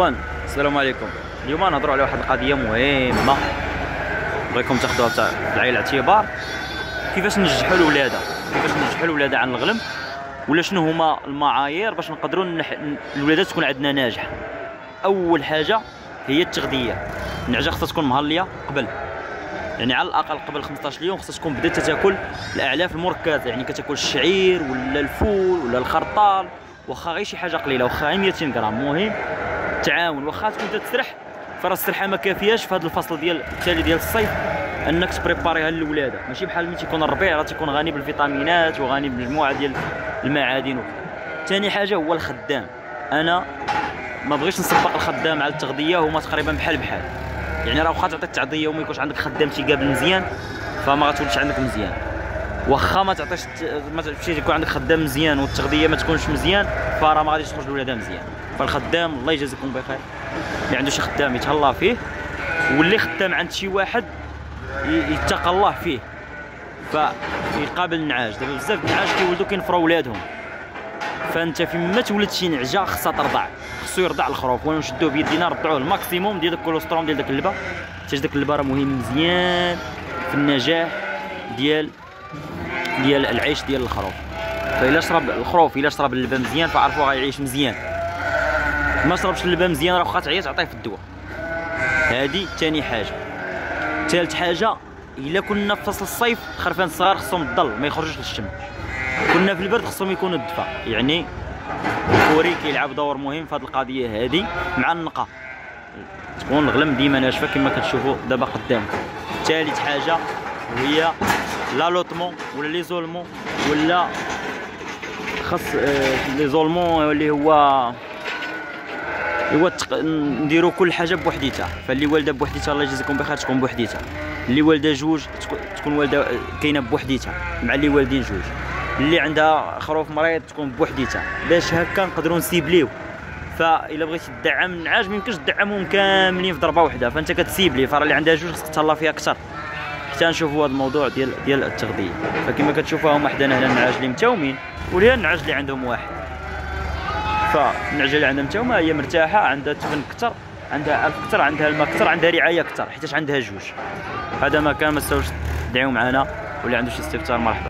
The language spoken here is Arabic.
السلام عليكم. اليوم نهضروا على واحد القضيه مهمه بغيكم تاخذوها بعين الاعتبار. كيفاش ننجحوا الولاده عن الغلم، ولا شنو هما المعايير باش نقدروا الولاده تكون عندنا ناجحه. اول حاجه هي التغذيه. النعجه خصها تكون مهليه قبل، يعني على الاقل قبل 15 يوم خصها تكون بدات تاكل الاعلاف المركزه، يعني كتاكل الشعير ولا الفول ولا الخرطال، واخا غير شي حاجه قليله، واخا غير 200 غرام. المهم تعاون، واخا تكون تسرح فراه السرحه ما كافياش في هذا الفصل ديال التالي ديال الصيف انك تبريباريها للولاده. ماشي بحال ملي تيكون الربيع راه تيكون غني بالفيتامينات وغني بمجموعه ديال المعادن. ثاني حاجه هو الخدام. انا ما بغيتش نسبق الخدام على التغذيه، هما تقريبا بحال يعني راه واخا تعطي التغذيه وما يكونش عندك خدام تيقابل مزيان فما غتوليش عندك مزيان. واخا ما تعطيش ما تمشيش يكون عندك خدام مزيان والتغذيه ما تكونش مزيان فراه ما غاديش تخرج الولاده مزيان. فالخدام الله يجازيكم بخير، اللي عنده شي خدام يتهلا فيه، واللي خدام عند شي واحد يتقى الله فيه فيقابل النعاج. دابا بزاف النعاج كيولدوا كينفروا ولادهم، فانت فيما تولد شي نعجه خصها ترضع، خصو يرضع الخروف، ونشدوه بيدينا نرضعوه الماكسيموم ديال الكوليسترول ديال داك اللبه، حيت داك اللبه راه مهم مزيان في النجاح ديال العيش ديال الخروف. فإلا شرب الخروف إلا شرب اللبه مزيان فعرفوا غيعيش مزيان. ما شربش اللبه مزيان راه واخا تعيا تعطيه في الدواء. هذه ثاني حاجه. ثالث حاجه، الا كنا في فصل الصيف الخرفان الصغار خصهم الظل ما يخرجوش للشمس، كنا في البرد خصهم يكونوا الدفا. يعني الكوري كيلعب دور مهم في هذه القضيه هذه، مع النقاء تكون الغلم ديما ناشفه كما كتشوفوا دابا قدامكم. ثالث حاجه وهي لالوطمون ولا ليزولمون، ولا خاص ليزولمون اللي هو نديروا كل حاجه بوحديتها. فاللي والده بوحديتها الله يجازيكم بخير تكون بوحديتها، اللي والده جوج تكون والده كاينه بوحديتها مع اللي والدين جوج، اللي عندها خروف مريض تكون بوحديتها، باش هكا نقدروا نسيبليو. فالا بغيتي تدعم النعاج ما يمكنش تدعمهم كاملين في ضربه واحده، فانت كتسيبلي. فراه اللي عندها جوج خصك تهلا فيها اكثر حتى نشوفوا هذا الموضوع ديال التغذيه. فكما كتشوفوا هما حدانا هنا النعاج اللي متومين، وليا النعاج اللي عندهم واحد. فالنعجه اللي عندها متومه هي مرتاحه، عندها تبن كثر، عندها الف كثر، عندها الماء كثر، عندها رعايه كثر حيتاش عندها جوج. هذا ما كان، ما تنساوش تدعيو معنا، واللي عنده شي استفسار مرحبا.